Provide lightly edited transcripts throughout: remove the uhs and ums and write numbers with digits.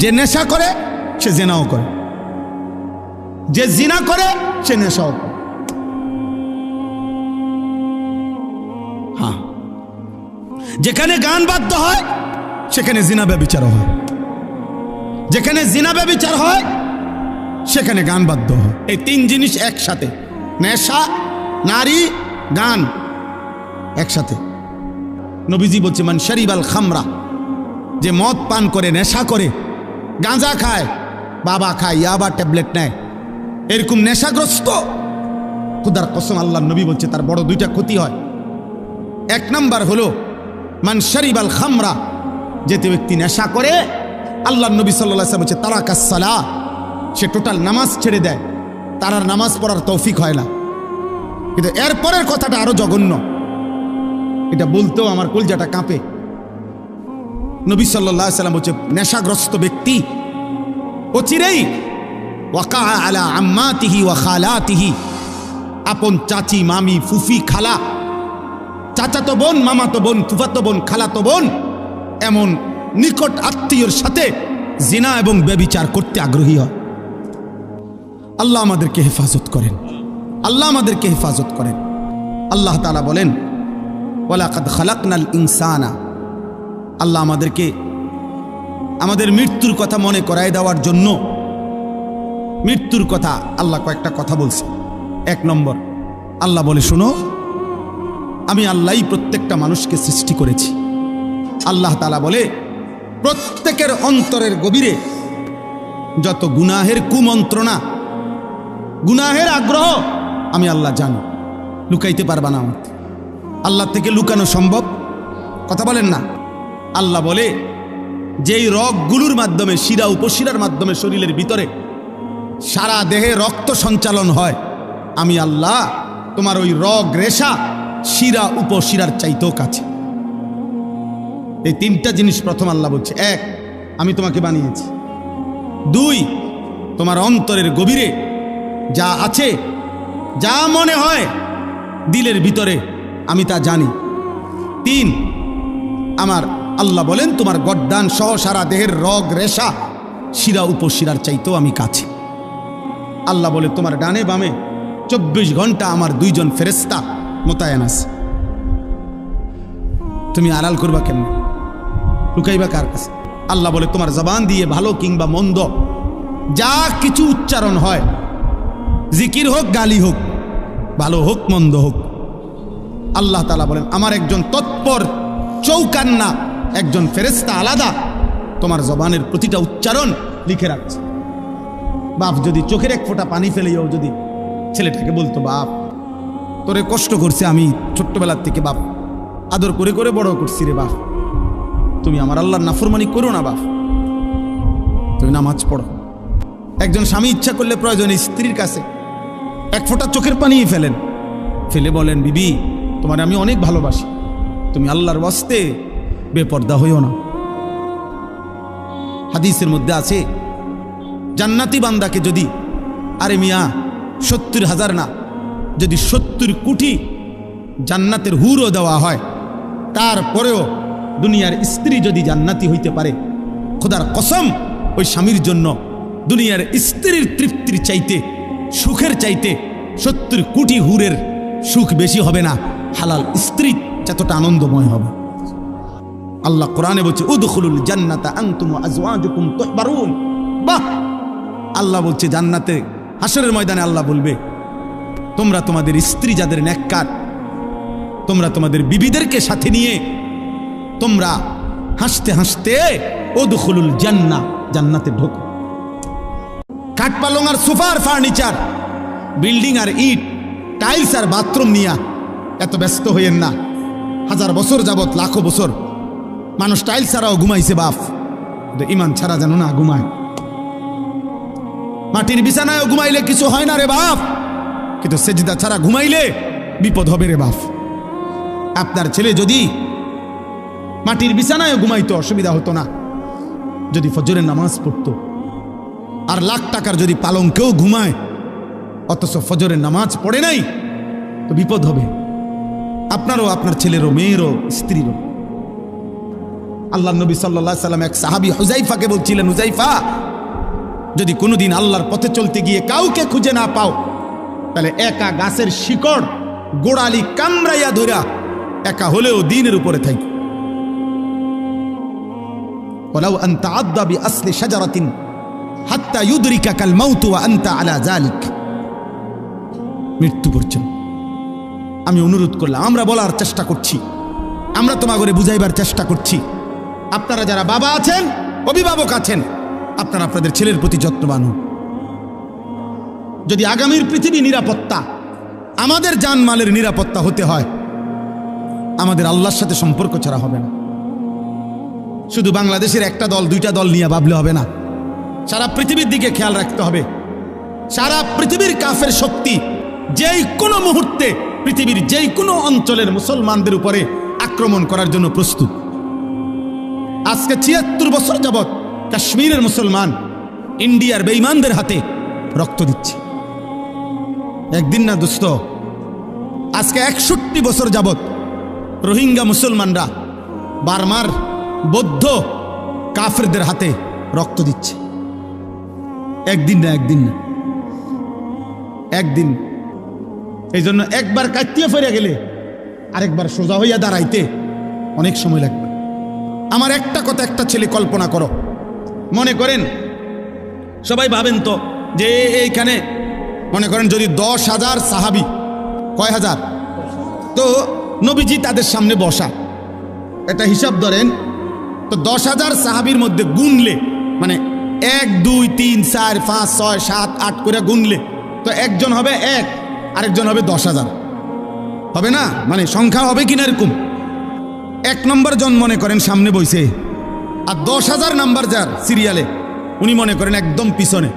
যে নেশা করে সে জিনাও করে, যে জিনা করে সে নেশাও করে। হ্যাঁ, যেখানে গান বাদ্য হয় সেখানে জিনা ব্যভিচার হয়, যেখানে জিনা ব্যভিচার হয় সেখানে গান বাদ্য হয়। এই তিন জিনিস একসাথে, নেশা, নারী, গান একসাথে। নবীজি বলছে মান শারিবাল খামরা, যে মদ পান করে, নেশা করে, গাঁজা খায়, বাবা খায়, ইয়াবা ট্যাবলেট নেয়, এরকম নেশাগ্রস্ত, খুদার কসম আল্লাহ নবী বলছে তার বড় দুইটা ক্ষতি হয়। এক নাম্বার হলো মান শারিবাল খামরা, যেতে ব্যক্তি নেশা করে, আল্লাহ নবী সাল্লাল্লাহু আলাইহি ওয়াসাল্লাম বলছে তারাকাস সালাহ, সে টোটাল নামাজ ছেড়ে দেয়, তার আর নামাজ পড়ার তৌফিক হয় না। কিন্তু এরপরের কথাটা আরো জঘন্য, এটা বলতেও আমার কলজাটা কাঁপে। নবী সাল্লাল্লাহু আলাইহি ওয়াসাল্লাম বলছে নেশাগ্রস্ত ব্যক্তি অচিরেই ওয়াকা আলা আম্মাতিহি ওয়া খালাতিহি, আপন চাচি, মামি, ফুফি, খালা, চাচাতো বোন, মামাতো বোন, ফুফাতো বোন, খালাতো বোন, এমন নিকট আত্মীয়র সাথে জিনা এবং ব্যভিচার করতে আগ্রহী হয়। আল্লাহ আমাদেরকে হেফাজত করেন, আল্লাহ আমাদেরকে হেফাজত করেন। আল্লাহ তাআলা বলেন ওয়ালাকাদ খালাকনাল ইনসানা, আল্লাহ আমাদেরকে আমাদের মৃত্যুর কথা মনে করায় দেওয়ার জন্য, মৃত্যুর কথা আল্লাহ কয়েকটা কথা বলছে। এক নম্বর, আল্লাহ বলে শোনো, আমি আল্লাহই প্রত্যেকটা মানুষকে সৃষ্টি করেছি। আল্লাহ তাআলা বলে প্রত্যেকের অন্তরের গভীরে যত গুনাহের কুমন্ত্রণা, গুনাহের আগ্রহ আমি আল্লাহ জানি, লুকাইতে পারবা না আমার। আল্লাহ থেকে লুকানো সম্ভব? কথা বলেন না। আল্লাহ বলে যেই রগগুলোর মাধ্যমে, শিরা উপশিরার মাধ্যমে শরীরের ভিতরে সারা দেহে রক্ত সঞ্চালন হয়, আমি আল্লাহ তোমার ওই রগ রেশা শিরা উপশিরার চাইতেও কাছে। এই তিনটা জিনিস প্রথম আল্লাহ বলছে। এক, আমি তোমাকে বানিয়েছি। দুই, তোমার অন্তরের গভীরে যা আছে, যা মনে হয় দিলের ভিতরে, আমি তা জানি। তিন, আমার আল্লাহ বলেন তোমার গর্দান সহ সারা দেহের রগ রেশা শিরা উপশিরার চাইতেও আমি কাছে। আল্লাহ বলে তোমার ডানে বামে 24 ঘন্টা আমার দুইজন ফেরেশতা মোতায়েন আছে। তুমি আড়াল করবা কেন, লুকাইবা কার কাছে? আল্লাহ বলে তোমার জবান দিয়ে ভালো কিংবা মন্দ যা কিছু উচ্চারণ হয়, জিকির হোক, গালি হোক, ভালো হোক, মন্দ হোক, আল্লাহ তাআলা বলেন আমার একজন তৎপর চৌকান্না, একজন ফেরেশতা আলাদা তোমার জবানের প্রতিটা উচ্চারণ লিখে রাখছে। বাপ যদি চোখের এক ফোঁটা পানি ফেলেও যদি ছেলেটাকে বলতো, বাপ তোরে কষ্ট করছে, আমি ছোট্টবেলার থেকে বাপ আদর করে করে বড় করছি রে বাপ, তুমি আমার আল্লাহর নাফরমানি করো না বাপ, তুমি নামাজ পড়ো। একজন স্বামী ইচ্ছা করলে প্রয়োজনে স্ত্রীর কাছে এক ফোঁটা চোখের পানি ফেলেন, ফেলে বলেন বিবি তোমার আমি অনেক ভালোবাসি, তুমি আল্লাহর ওয়াস্তে বেপর্দা হইও না। হাদিসের মধ্যে আছে জান্নাতি বান্দাকে যদি, আরে মিয়া 70,000 না, যদি 70 কোটি জান্নাতের হুরও দেওয়া হয়, তারপরেও দুনিয়ার স্ত্রী যদি জান্নাতি হইতে পারে, খোদার কসম ওই স্বামীর জন্য দুনিয়ার স্ত্রীর তৃপ্তির চাইতে, সুখের চাইতে 70 কোটি হুরের সুখ বেশি হবে না, হালাল স্ত্রী যতটা আনন্দময় হবে। আল্লাহ কোরআনে বলছে উদখুলুল জান্নাতা আনতুম ওয়া আজওয়াজুকুম তুহবারুন। বাহ, আল্লাহ বলছে জান্নাতে হাসরের ময়দানে আল্লাহ বলবে তোমরা তোমাদের স্ত্রী যাদের নেককার, তোমরা তোমাদের বিবিদেরকে সাথে নিয়ে তোমরা হাসতে হাসতে উদখুলুল জান্নাহ, জান্নাতে ঢোকো। কাঠ পালং আর সোফার ফার্নিচার, বিল্ডিং আর ইট, টাইলস আর বাথরুম নিয়ে এত ব্যস্ত হইয়েন না। 1000 বছর যাবত, লাখো বছর মানুষ টাইলস ছাড়াও ঘুমাইছে বাপ, ইমান ছাড়া যেন না ঘুমায়। মাটির বিছানায়ও ঘুমাইলে কিছু হয় না রে বাপ, কিন্তু সেজদা ছাড়া ঘুমাইলে বিপদ হবে রে বাপ। আপনার ছেলে যদি মাটির বিছানায়ও ঘুমাইতো অসুবিধা হতো না, যদি ফজরের নামাজ পড়তো। আর লাখ টাকার যদি পালঙ্কেও ঘুমায় অথচ ফজরের নামাজ পড়ে নাই, তো বিপদ হবে আপনারও, আপনার ছেলেরও, মেয়েরও, স্ত্রীরও। আল্লাহ নবী সাল্লাল্লাহু আলাইহি সাল্লাম এক সাহাবী হুযাইফাকে বলছিলেন, হুযাইফা, যদি কোনোদিন আল্লাহর পথে চলতে গিয়ে কাউকে খুঁজে না পাও, তাহলে একা গাছের শিকড় গোড়ালি কামড়াইয়া ধরা একা হলেও দ্বীনের উপরে থাকি। ওয়ালাউ আন তাআদ্দা বিআসলি শাজারাতিন হাত্তা ইউদরিকাকাল মাউত ওয়া আনতা আলা যালিক। মৃত্যু পর্যন্ত আমি অনুরোধ করলাম, আমরা বলার চেষ্টা করছি, আমরা তোমাকে বুঝাইবার চেষ্টা করছি। আপনারা যারা বাবা আছেন, অভিভাবক আছেন, আপনারা আপনাদের ছেলের প্রতি যত্নবান হন। যদি আগামীর পৃথিবী নিরাপত্তা, আমাদের জানমালের নিরাপত্তা হতে হয়, আমাদের আল্লাহর সাথে সম্পর্ক ছাড়া হবে না। শুধু বাংলাদেশের একটা দল দুইটা দল নিয়ে ভাবলে হবে না, সারা পৃথিবীর দিকে খেয়াল রাখতে হবে। সারা পৃথিবীর কাফের শক্তি যেই কোনো মুহূর্তে পৃথিবীর যেই কোনো অঞ্চলের মুসলমানদের উপরে আক্রমণ করার জন্য প্রস্তুত। আজকে ৭৬ বছর যাবৎ কাশ্মীরের মুসলমান ইন্ডিয়ার বেঈমানদের হাতে রক্ত দিচ্ছে। একদিন না দোস্ত, আজকে ৬১ বছর যাবৎ রোহিঙ্গা মুসলমানরা বার্মার বৌদ্ধ কাফেরদের হাতে রক্ত দিচ্ছে। একদিন না, একদিন না, একদিন। এই জন্য একবার কাটিয়ে ফিরে গেলে আরেকবার সোজা হইয়া দাঁড়াইতে অনেক সময় লাগবে। আমার একটা কথা, একটা ছেলে কল্পনা করো, মনে করেন সবাই ভাবেন তো যে এইখানে মনে করেন যদি ১০,০০০ সাহাবি, কয় হাজার, তো নবীজি তাদের সামনে বসা, এটা হিসাব ধরেন তো ১০,০০০ সাহাবির মধ্যে গুনলে, মানে ১ ২ ৩ ৪ ৫ ৬ ৭ ৮ করে গুনলে তো একজন হবে ১, আরেকজন হবে ১০,০০০, হবে না? মানে সংখ্যা হবে কিনা এরকম। ১ নম্বর জন মনে করেন সামনে বইছে, আর ১০,০০০ নাম্বার যার সিরিয়ালে উনি মনে করেন একদম পিছনে।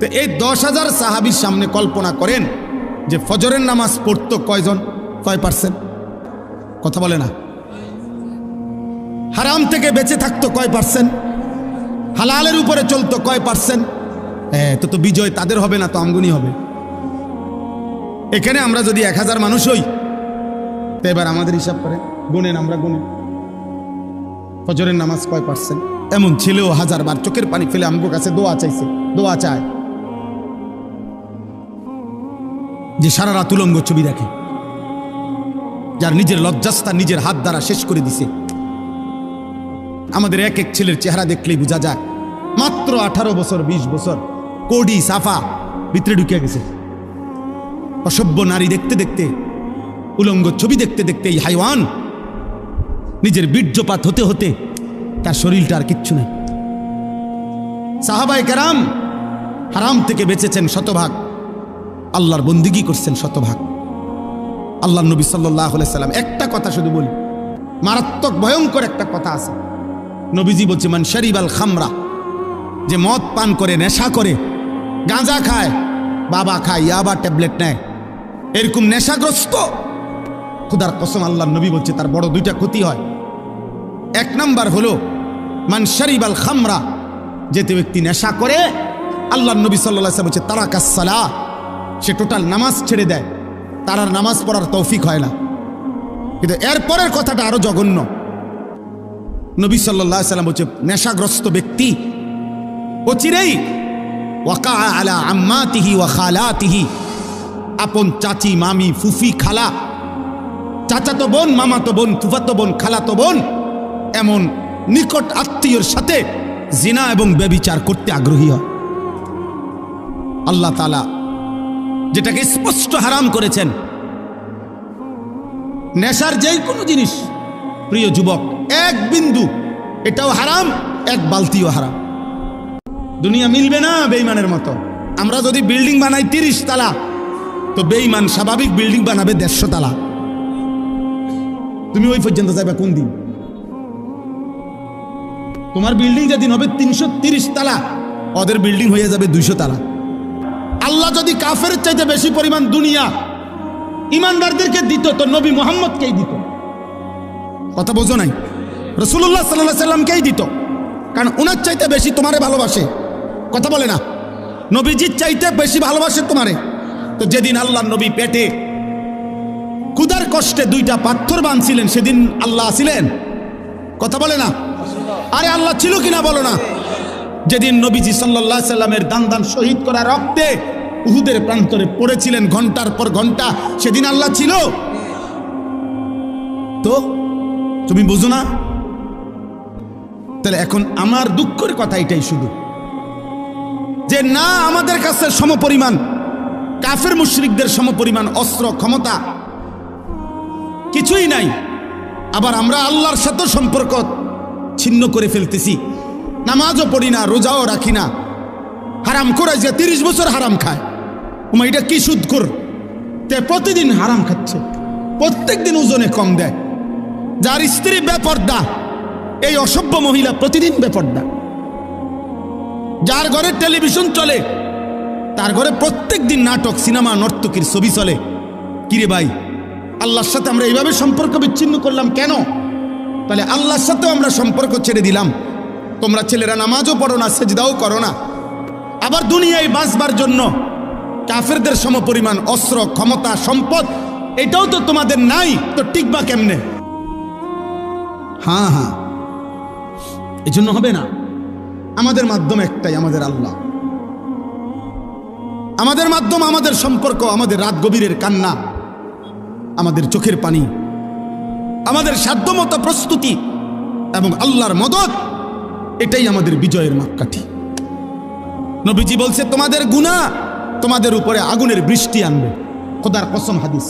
তো এই ১০,০০০ সাহাবির সামনে কল্পনা করেন যে ফজরের নামাজ পড়তো কয়জন, কয় %? কথা বলে না। হারাম থেকে বেঁচে থাকতো কয় %? হালালের উপরে চলতো কয় %? তো বিজয় তাদের হবে না, তো আমগুনি হবে। এখানে আমরা যদি ১,০০০ মানুষ হই, তো এবার আমাদের হিসাব করে গুনেন, আমরা গুনেন ফজরের নামাজ কয় %? এমন ছেলেও ১,০০০ বার চোখের পানি ফেলে আমগো কাছে দোয়া চাইছে, দোয়া চায়, যে সারা রাত উলঙ্গ ছবি দেখে, যার নিজের লজ্জাস্থান নিজের হাত দ্বারা শেষ করে দিছে। আমাদের এক এক ছেলের চেহারা দেখলেই বোঝা যায় মাত্র ১৮ বছর ২০ বছর, কোডি সাফা ভিতরে ঢুকে গেছে। অসভ্য নারী দেখতে দেখতে, উলঙ্গ ছবি দেখতে দেখতে এই হাইওয়ান নিজের বীর্যপাত হতে হতে তার শরীরটা আর কিচ্ছু নেই। সাহাবায়ে কেরাম হারাম থেকে বেঁচেছেন শতভাগ, আল্লাহর বন্দিগি করছেন শতভাগ। আল্লাহর নবী সাল্লাল্লাহু আলাইহি সাল্লাম একটা কথা শুধু বলি, মারাত্মক ভয়ঙ্কর একটা কথা আছে। নবীজি বলছে, মান শারিবাল খামরা, যে মদ পান করে, নেশা করে, গাঁজা খায়, বাবা খায়, ইয়াবা ট্যাবলেট নেয়, এরকম নেশাগ্রস্ত, খুদার কসম আল্লাহর নবী বলছে তার বড় দুইটা ক্ষতি হয়। ১ নাম্বার হলো মান শারিবাল খামরা, যেতে ব্যক্তি নেশা করে, আল্লাহর নবী সাল্লাল্লাহু আলাইহি ওয়াসাল্লাম বলছে তারাকাস সালাহ, সে টোটাল নামাজ ছেড়ে দেয়, তার আর নামাজ পড়ার তৌফিক হয় না। কিন্তু এরপরের কথাটা আরো জঘন্য। নবী সাল্লাল্লাহু আলাইহি ওয়াসাল্লাম বলছে নেশাগ্রস্ত ব্যক্তি অচিরেই ওয়াকা আলা আম্মাতিহি ওয়া খালাতিহি, আপন চাচি, মামি, ফুফি, খালা, চাচাতো বোন, মামাতো বোন, ফুফাতো বোন, খালাতো বোন, এমন নিকট আত্মীয়র সাথে জিনা এবং ব্যভিচার করতে আগ্রহী হয়। আল্লাহ তাআলা যেটাকে স্পষ্ট হারাম করেছেন, নেশার যেই কোনো জিনিস, প্রিয় যুবক, ১ বিন্দু এটাও হারাম, ১ বালতিও হারাম। দুনিয়া মিলবে না বেঈমানের মতো। আমরা যদি বিল্ডিং বানাই ৩০ তালা, তো বেঈমান স্বাভাবিক বিল্ডিং বানাবে ১৫০ তালা। তুমি ওই পর্যন্ত যাবে কোন দিন? তোমার বিল্ডিং যেদিন হবে ৩৩০ তালা, ওদের বিল্ডিং হয়ে যাবে ২০০ তালা। আল্লাহ যদি কাফের চাইতে বেশি পরিমাণ দুনিয়া ইমানদারদেরকে দিত, তো নবী মুহাম্মদকেই দিত। কথা বোঝো নাই? রাসূলুল্লাহ সাল্লাল্লাহু আলাইহি সাল্লামকেই দিত, কারণ ওনার চাইতে বেশি তোমারে ভালোবাসে। কথা বলে না? নবীজির চাইতে বেশি ভালোবাসে তোমারে। তো যেদিন আল্লাহ নবী পেটে ক্ষুধার কষ্টে 2টা পাথর বাঁধছিলেন, সেদিন আল্লাহ আসিলেন? কথা বলে না? আরে আল্লাহ ছিল কিনা বলো না? যেদিন নবীজি সাল্লাল্লাহু আলাইহি সাল্লামের দান দান শহীদ করা রক্তে উহুদের প্রান্তরে পড়েছিলেন ঘন্টার পর ঘন্টা, সেদিন আল্লাহ ছিল? তো তুমি বুঝো না? তাহলে এখন আমার দুঃখের কথা এটাই শুধু যে না, আমাদের কাছে সমপরিমাণ কাফের মুশরিকদের সমপরিমাণ অস্ত্র ক্ষমতা কিছুই নাই, আবার আমরা আল্লাহর সাথে সম্পর্ক ছিন্ন করে ফেলতেছি। নামাজও পড়ি না, রোজাও রাখি না, হারাম করে যে 30 বছর হারাম খায়, এটা কি সুদখোর, তে প্রতিদিন হারাম খাচ্ছে, প্রত্যেক দিন ওজনে কম দেয়। যার স্ত্রী বেপর্দা, এই অসভ্য মহিলা প্রতিদিন বেপর্দা। যার ঘরে টেলিভিশন চলে, তার ঘরে প্রত্যেক দিন নাটক, সিনেমা, নর্তকীর ছবি চলে। কিরে ভাই, আল্লাহর সাথে আমরা এইভাবে সম্পর্ক বিচ্ছিন্ন করলাম কেন? তাহলে আল্লাহর সাথেও আমরা সম্পর্ক ছেড়ে দিলাম। তোমরা ছেলেরা নামাজও পড়ো না, সেজদাও করো না, আবার দুনিয়ায় বাঁচবার জন্য কাফেরদের সমপরিমাণ অস্ত্র ক্ষমতা সম্পদ এটাও তো তোমাদের নাই, তো টিকবা কেমনে? হ্যাঁ হ্যাঁ, এই জন্য হবে না। আমাদের মাধ্যম একটাই, আমাদের আল্লাহ। আমাদের মাধ্যম, আমাদের সম্পর্ক, আমাদের রাত গভীরের কান্না, আমাদের চোখের পানি, আমাদের সাধ্যমতো প্রস্তুতি এবং আল্লাহর মদদ, এটাই আমাদের বিজয়ের মাপকাঠি। নবীজি বলছে, তোমাদের গুনাহ তোমাদের উপরে আগুনের বৃষ্টি আনবে। খোদার কসম, হাদিস।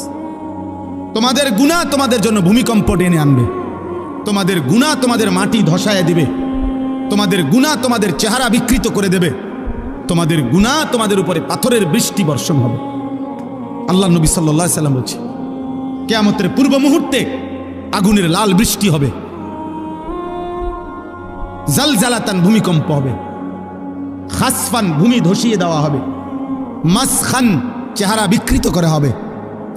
তোমাদের গুনাহ তোমাদের জন্য ভূমিকম্প টেনে আনবে। তোমাদের গুনাহ তোমাদের মাটি ধসায় দিবে। তোমাদের গুনাহ তোমাদের চেহারা বিকৃত করে দেবে। তোমাদের গুনাহ তোমাদের উপরে পাথরের বৃষ্টি বর্ষণ হবে। আল্লাহ নবী সাল্লাল্লাহু আলাইহি সাল্লাম বলছে, কিয়ামতের পূর্ব মুহূর্তে আগুনের লাল বৃষ্টি হবে, জালজালাতান ভূমিকম্প হবে, খাসফান ভূমি ধসিয়ে দেওয়া হবে, মাসখান চেহারা বিকৃত করা হবে,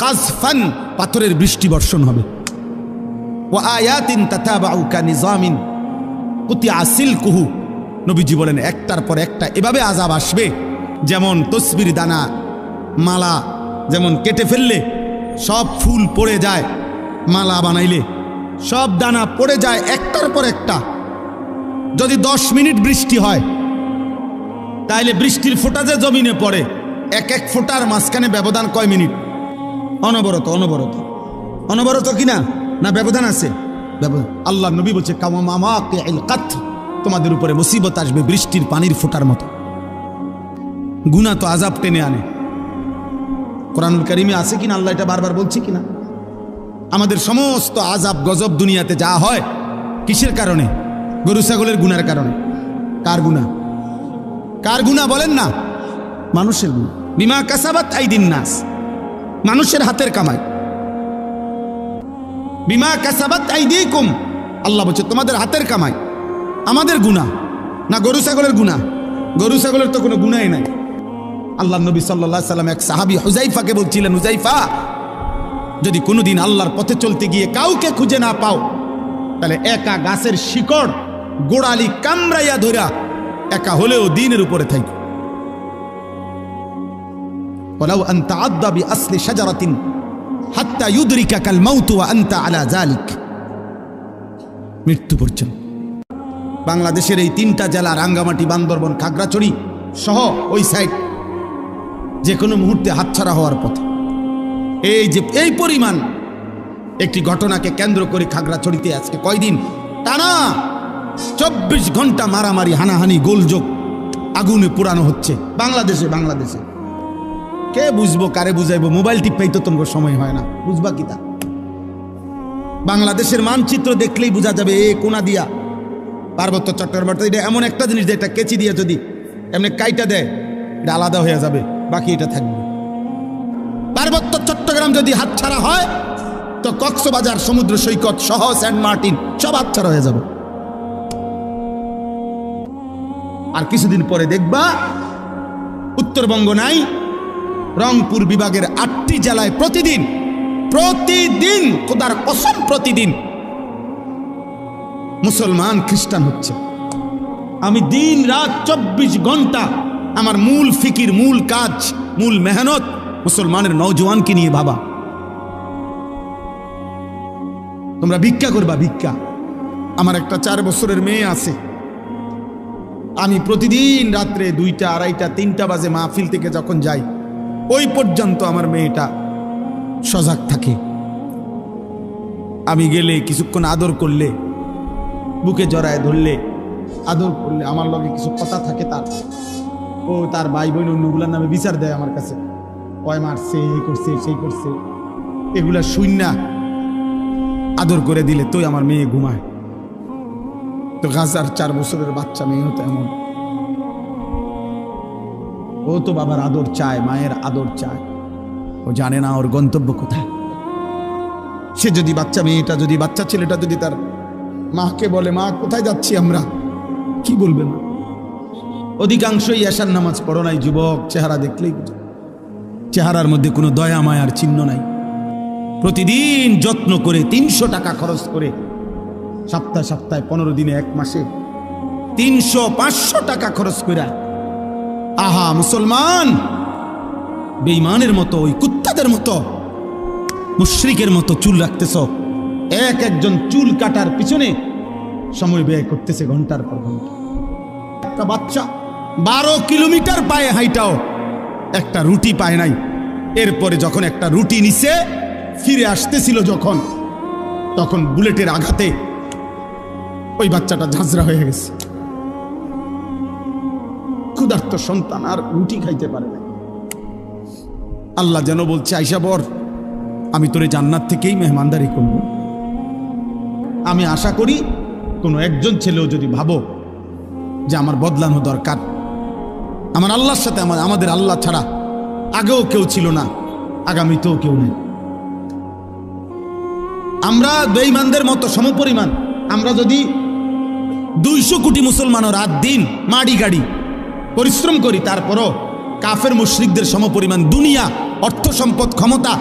কাজফান পাথরের বৃষ্টি বর্ষণ হবে। ওয়া আয়াতিন তাতাবাউ কানিজামিন কুতিয়া সিলকুহু। নবীজি বলেন, একটার পর একটা এভাবে আযাব আসবে, যেমন তসবির দানা মালা যেমন কেটে ফেললে সব ফুল পড়ে যায়, মালা বানাইলে সব দানা পড়ে যায় একটার পর একটা। যদি 10 মিনিট বৃষ্টি হয়, তাইলে বৃষ্টির ফোঁটা যে জমিনে পড়ে, এক এক ফোঁটার মাঝখানে ব্যবধান কয় মিনিট? অনবরত অনবরত অনবরত কিনা? না ব্যবধান আছে? আল্লাহ নবী বলছে, তোমাদের উপরে মুসিবত আসবে বৃষ্টির পানির ফোঁটার মতো। গুনাহ তো আযাব টেনে আনে। কোরআনুল কারীমে আছে কিনা? আল্লাহ এটা বারবার বলছে কিনা? আমাদের সমস্ত আযাব গজব দুনিয়াতে যা হয় কিসের কারণে? গরু ছাগলের গুনার কারণে। কার গুনাহ? কার গুনাহ বলেন না? মানুষের গুনাহ। বিমা কাসাবাত আইদিন নাস, মানুষের হাতের কামাই। বিমা কাসাবাত আইদিকুম, আল্লাহ বলছে তোমাদের হাতের কামাই। আমাদের গুনাহ না গরু ছাগলের গুনাহ? গরু ছাগলের তো কোনো গুনাহই নাই। আল্লাহ নবী সাল্লাল্লাহু আলাইহি সাল্লাম এক সাহাবী হুযাইফাকে বলছিলেন, হুযাইফা, যদি কোনোদিন আল্লাহর পথে চলতে গিয়ে কাউকে খুঁজে না পাও, তাহলে একা গাছের শিকড় গোড়ালি কামড়াইয়া ধরা একা হলেও দ্বীনের উপরে থাকো। ওয়ালাউ আন তাআদ্দা বিআসলি শাজারাতিন হাত্তা ইউদরিকাকাল মাউত ওয়া আনতা আলা যালিক। মৃত্যু পর্যন্ত। বাংলাদেশের এই 3টা জেলা, রাঙ্গামাটি, বান্দরবন, খাগড়াছড়ি সহ ওই সাইড, যে কোনো মুহূর্তে হাতছাড়া হওয়ার পথে। এই যে এই পরিমাণ একটি ঘটনাকে কেন্দ্র করে খাগড়াছড়িতে আজকে কয়দিন টানা 24 ঘন্টা মারামারি, হানাহানি, গোলযোগ, আগুনে পোড়ানো হচ্ছে বাংলাদেশে। কে বুঝবো, কারে বুঝাইবো? মোবাইল টিপাই তো তোমার সময় হয় না, বুঝবা কি তা? বাংলাদেশের মানচিত্র দেখলেই বোঝা যাবে এ কোনা দিয়া পার্বত্য চট্টগ্রাম। এটা এমন একটা জিনিস, এটা কেচি দিয়ে যদি এমনি কাইটা দেয়, এটা আলাদা হয়ে যাবে, বাকি এটা থাকবে। পার্বত্য চট্টগ্রাম যদি হাতছাড়া হয়, তো কক্সবাজার সমুদ্র সৈকত সহ সেন্ট মার্টিন সব হাতছাড়া হয়ে যাবে। আর কিছুদিন পরে দেখবা উত্তরবঙ্গ নাই, রংপুর বিভাগের 8টি জেলায় প্রতিদিন খোদার কসম প্রতিদিন মুসলমান খ্রিস্টান হচ্ছে। আমি দিন রাত 24 ঘন্টা আমার মূল ফিকির, মূল কাজ, মূল মেহনত মুসলমানের নওজওয়ানকে নিয়ে ভাবা। তোমরা ভিক্ষা করবা, ভিক্ষা আমার একটা 4 বছরের মেয়ে আছে। আমি প্রতিদিন রাত্রে 2টা, 2:30, 3টা বাজে মাহফিল থেকে যখন যাই, ওই পর্যন্ত আমার মেয়েটা সজাগ থাকে। আমি গেলে কিছুক্ষণ আদর করলে, বুকে জড়ায় ধরলে, আদর করলে আমার লগে কিছু কথা থাকে তার। ও তার ভাই বোন অন্যগুলার নামে বিচার দেয় আমার কাছে, ওই মারছে, এই করছে, সেই করছে। এগুলা শুইনা আদর করে দিলে তুই আমার মেয়ে ঘুমায়। তো গাজার 4 বছরের বাচ্চা মেয়েও তো এমন। ও তো বাবার আদর চায়, মায়ের আদর চায়। ও জানে না ওর গন্তব্য কোথায়। সে যদি বাচ্চা ছেলেটা যদি তার মাকে বলে, মা কোথায় যাচ্ছি আমরা, কি বলবে মা? অধিকাংশই এশার নামাজ পড়ো নাই যুবক, চেহারা দেখলেই চেহারার মধ্যে কোনো দয়া মায়ার চিহ্ন নাই। প্রতিদিন যত্ন করে 300 টাকা খরচ করে, সপ্তাহে 15 দিনে, 1 মাসে 300-500 টাকা খরচ করে, আহা মুসলমান, বেঈমানের মতো, ওই কুত্তাদের মতো, মুশরিকের মতো চুল রাখতেছ। একজন চুল কাটার পিছনে সময় ব্যয় করতেছে ঘন্টার পর ঘন্টা। একটা বাচ্চা 12 কিলোমিটার পায়ে হাইটাও একটা রুটি পায় নাই। এরপরে যখন একটা রুটি নিছে, ফিরে আসতেছিল যখন, তখন বুলেটের আঘাতে ওই বাচ্চাটা ঝাঁঝরা হয়ে গেছে। ক্ষুধার্ত সন্তান আর রুটি খাইতে পারে না। আল্লাহ যেন বলছে, আইসা বর, আমি তোরে জান্নাত থেকেই মেহমানদারি করব। আমি আশা করি কোনো একজন ছেলেও যদি ভাবো যে আমার বদলানো দরকার, আমার আল্লাহর সাথে, আমাদের আল্লাহ ছাড়া আগেও কেউ ছিল না, আগামীতেও কেউ নেই। আমরা বেঈমানদের মতো সমপরিমাণ। আমরা যদি 200 কোটি মুসলমানও রাত দিন মাড়ি গাড়ি পরিশ্রম করি, তারপরও কাফের মুশরিকদের সমপরিমাণ দুনিয়া, অর্থ সম্পদ, ক্ষমতা,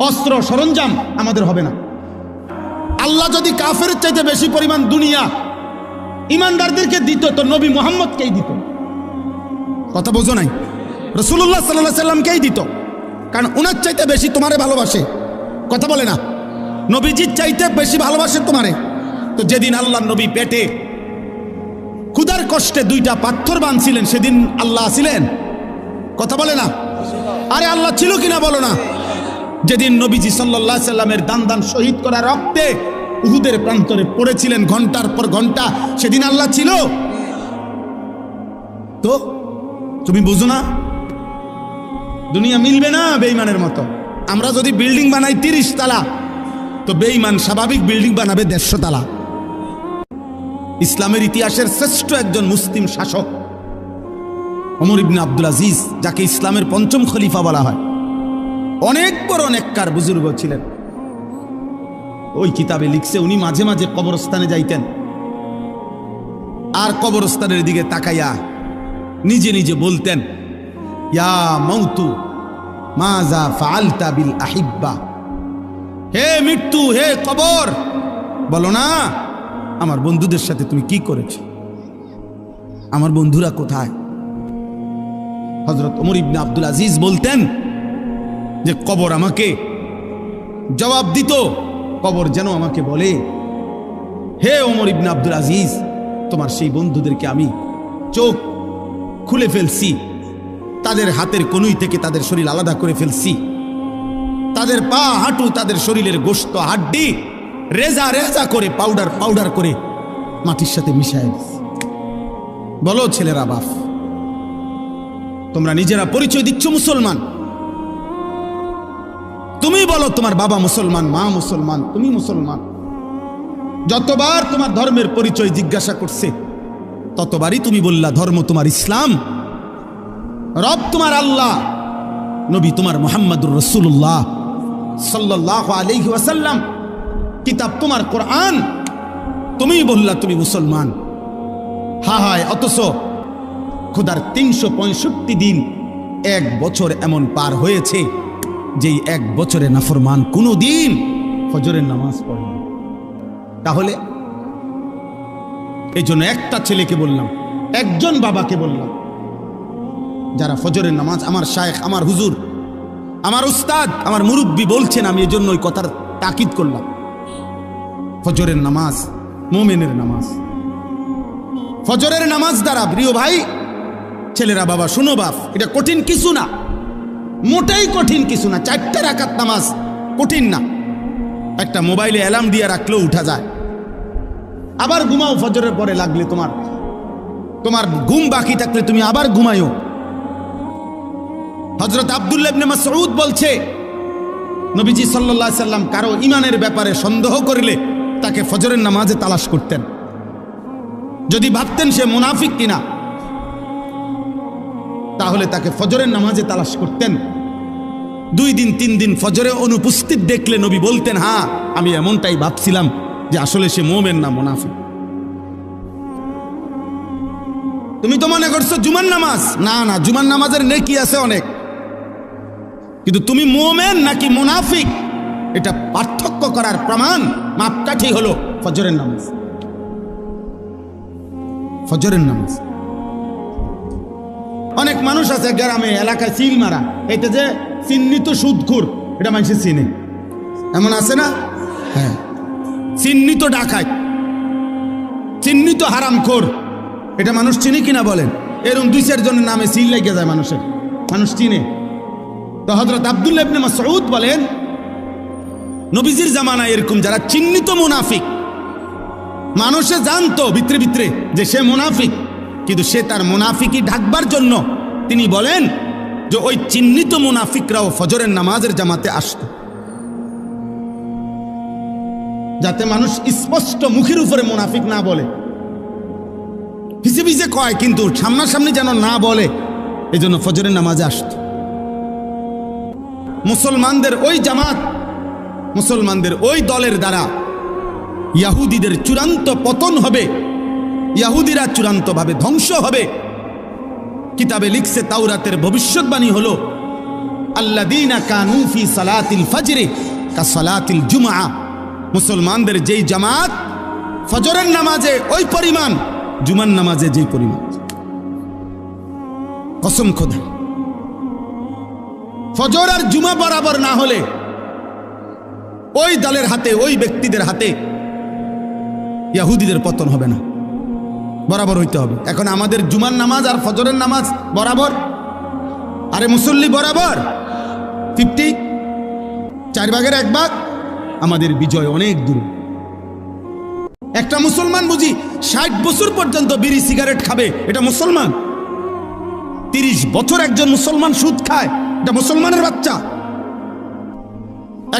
অস্ত্র সরঞ্জাম আমাদের হবে না। আল্লাহ যদি কাফের চাইতে বেশি পরিমাণ দুনিয়া ইমানদারদেরকে দিত, তো নবী মুহাম্মদকেই দিত। কথা বোঝো নাই? রাসূলুল্লাহ সাল্লাল্লাহু আলাইহি সাল্লামকেই দিত, কারণ উনার চাইতে বেশি তোমারে ভালোবাসে। কথা বলে না? নবীজির চাইতে বেশি ভালোবাসে তোমারে। তো যেদিন আল্লাহ নবী পেটে ক্ষুধার কষ্টে 2টা পাথর বাঁধছিলেন, সেদিন আল্লাহ ছিলেন? কথা বলে না? আরে আল্লাহ ছিল কিনা বলো না? যেদিন নবীজি সাল্লাল্লাহু আলাইহি সাল্লামের দান শহীদ করা রক্তে উহুদের প্রান্তরে পড়েছিলেন ঘন্টার পর ঘন্টা, সেদিন আল্লাহ ছিল? তো তুমি বুঝো না? দুনিয়া মিলবে না বেঈমানের মতো। আমরা যদি বিল্ডিং বানাই 30 তলা, তো বেঈমান স্বাভাবিক বিল্ডিং বানাবে 150 তলা। ইসলামের ইতিহাসের শ্রেষ্ঠ একজন মুসলিম শাসক ওমর ইবনে আব্দুল আজিজ, যাকে ইসলামের 5ম খলিফা বলা হয়, অনেক বড় নেককার বুজুর্গ ছিলেন। ওই কিতাবে লিখছে, উনি মাঝে মাঝে কবরস্থানে যাইতেন, আর কবরস্থানের দিকে তাকাইয়া নিজে নিজে বলতেন, ইয়া মাউতু মাজা ফাআলতা বিল আহিব্বা। হে মৃত্যু, হে কবর, বলো না আমার বন্ধুদের সাথে তুমি কি করেছো? আমার বন্ধুরা কোথায়? হযরত ওমর ইবনে আব্দুল আজিজ বলতেন যে কবর আমাকে জবাব দিত। কবর যেন আমাকে বলে, হে ওমর ইবনে আব্দুল আজিজ, তোমার সেই বন্ধুদেরকে আমি চোখ খুলে ফেলছি, তাদের হাতের কনুই থেকে তাদের শরীর আলাদা করে ফেলছি, তাদের পা হাঁটু, তাদের শরীরের গোশত হাড্ডি রেজা রেজা করে পাউডার করে মাটির সাথে মিশায় দিছি। বলো ছেলেরা, বাপ, তোমরা নিজেরা পরিচয় দিচ্ছ মুসলমান। তুমি বলো তোমার বাবা মুসলমান, মা মুসলমান, তুমি মুসলমান। যতবার তোমার ধর্মের পরিচয় জিজ্ঞাসা করছে, ততবারই তুমি বললা ধর্ম তোমার ইসলাম, রব তোমার আল্লাহ, নবী তোমার মুহাম্মদুর রাসূলুল্লাহ সাল্লাল্লাহু আলাইহি ওয়াসাল্লাম, কিতাব তোমার কোরআন। তুমি বললা তুমি মুসলমান। হায়, অথচ খোদার 365 দিন, 1 বছর এমন পার হয়েছে যেই 1 বছরে নাফরমান কোনো দিন ফজরের নামাজ পড়ে। তাহলে এই জন্য একটা ছেলেকে বললাম, একজন বাবাকে বললাম, যারা ফজরের নামাজ, আমার শায়েখ, আমার হুজুর, আমার উস্তাদ, আমার মুরব্বী বলছেন, আমি এই জন্য ওই কথার তাকিদ করলাম। ফজরের নামাজ মুমিনের নামাজ। ফজরের নামাজ দ্বারা, প্রিয় ভাই ছেলেরা, বাবা শুনো বাপ, এটা কঠিন কিছু না, মোটেই কঠিন কিছু না। 4 রাকাত নামাজ কঠিন না। একটা মোবাইলে অ্যালার্ম দিয়ে রাখলেও উঠা যায়। আবার ঘুমাও, ফজরের পরে লাগলে তোমার ঘুম বাকি থাকলে তুমি আবার ঘুমায়ও। হযরত আব্দুল্লাহ ইবনে মাসউদ বলছে, নবীজি সাল্লাল্লাহু আলাইহি সাল্লাম কারো ঈমানের ব্যাপারে সন্দেহ করলে তাকে ফজরের নামাজে তালাশ করতেন। যদি ভাবতেন সে মুনাফিক কিনা, তাহলে তাকে ফজরের নামাজে তালাশ করতেন। 2 দিন 3 দিন ফজরে অনুপস্থিত দেখলে নবী বলতেন, হ্যাঁ আমি এমনটাই ভাবছিলাম যে আসলে সে মুমিন না মুনাফিক। তুমি তো মনে করছো জুমার নামাজ, না না, জুমার নামাজের নেকি আছে অনেক, কিন্তু তুমি মুমিন নাকি মুনাফিক এটা পার্থক্য করার প্রমাণ, মাপকাঠি হলো ফজরের নামাজ। ফজরের নামাজ। অনেক মানুষ আছে গ্রামে এলাকায় সিল মারা, এটা যে চিহ্নিত সুদখোর, এটা মানুষের চিনে, এমন আছে না? হ্যাঁ, চিহ্নিত ডাকাত, চিহ্নিত হারামখোর, এটা মানুষ চিনে কিনা বলেন? এরকম 2-4 জনের নামে সিল লেগে যায় মানুষের, মানুষ চিনে। তো হযরত আব্দুল্লাহ ইবনে মাসউদ বলেন, নবীজির জামানায় এরকম যারা চিহ্নিত মুনাফিক, মানুষে জানতো ভিতরে ভিতরে যে সে মুনাফিক, কিন্তু সে তার মুনাফিকি ঢাকবার জন্য তিনি বলেন যে ওই চিহ্নিত মুনাফিকরাও ফজরের নামাজের জামাতে আসত, যাতে মানুষ স্পষ্ট মুখের উপরে মুনাফিক না বলে, পিছে পিছে কয় কিন্তু সামনাসামনি যেন না বলে, এজন্য ফজরের নামাজে আসত। মুসলমানদের ওই জামাত, মুসলমানদের ওই দলের দ্বারা ইহুদিদের চূড়ান্ত পতন হবে, ইহুদিরা চূড়ান্তভাবে ধ্বংস হবে। কিতাবে লিখছে, তাওরাতের ভবিষ্যৎবাণী হলো, আল্লাযীনা কানু ফি সালাতিল ফজরি কাসালাতিল জুমআ, মুসলমানদের যেই জামাত ফজরের নামাজে ওই পরিমাণ, জুমার নামাজে যেই পরিমাণ। কসম খোদা, ফজর আর জুমা বরাবর না হলে ওই দলের হাতে, ওই ব্যক্তিদের হাতে ইহুদিদের পতন হবে না, বরাবর হইতে হবে। এখন আমাদের জুমার নামাজ আর ফজরের নামাজ বরাবর, আরে মুসল্লি বরাবর 50, 4 ভাগের 1 ভাগ, আমাদের বিজয় অনেক দূর। একটা মুসলমান বুঝি 60 বছর পর্যন্ত বিড়ি সিগারেট খাবে, এটা মুসলমান? 30 বছর একজন মুসলমান সুদ খায়, এটা মুসলমানের বাচ্চা?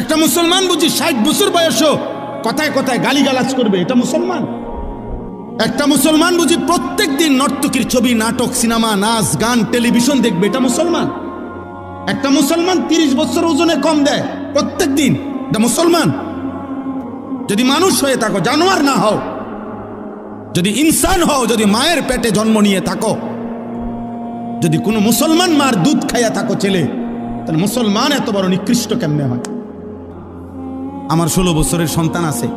একটা মুসলমান বুঝি 60 বছর বয়সও কথায় কথায় গালিগালাজ করবে, এটা মুসলমান? একটা মুসলমান বুঝি প্রত্যেক দিন নর্তকীর ছবি, নাটক, সিনেমা, নাচ, গান, টেলিভিশন দেখবে, এটা মুসলমান? একটা মুসলমান 30 বছর ওজনে কম দেয় প্রত্যেক দিন, এটা মুসলমান? যদি মানুষ হয়ে থাকো, জানোয়ার না হও, যদি ইনসান হও, যদি মায়ের পেটে জন্ম নিয়ে থাকো, যদি কোনো মুসলমান মার দুধ খাইয়া থাকো ছেলে, তাহলে মুসলমান এত বড় নিকৃষ্ট কেমনে হয়? আমার 16 বছরের সন্তান আছে,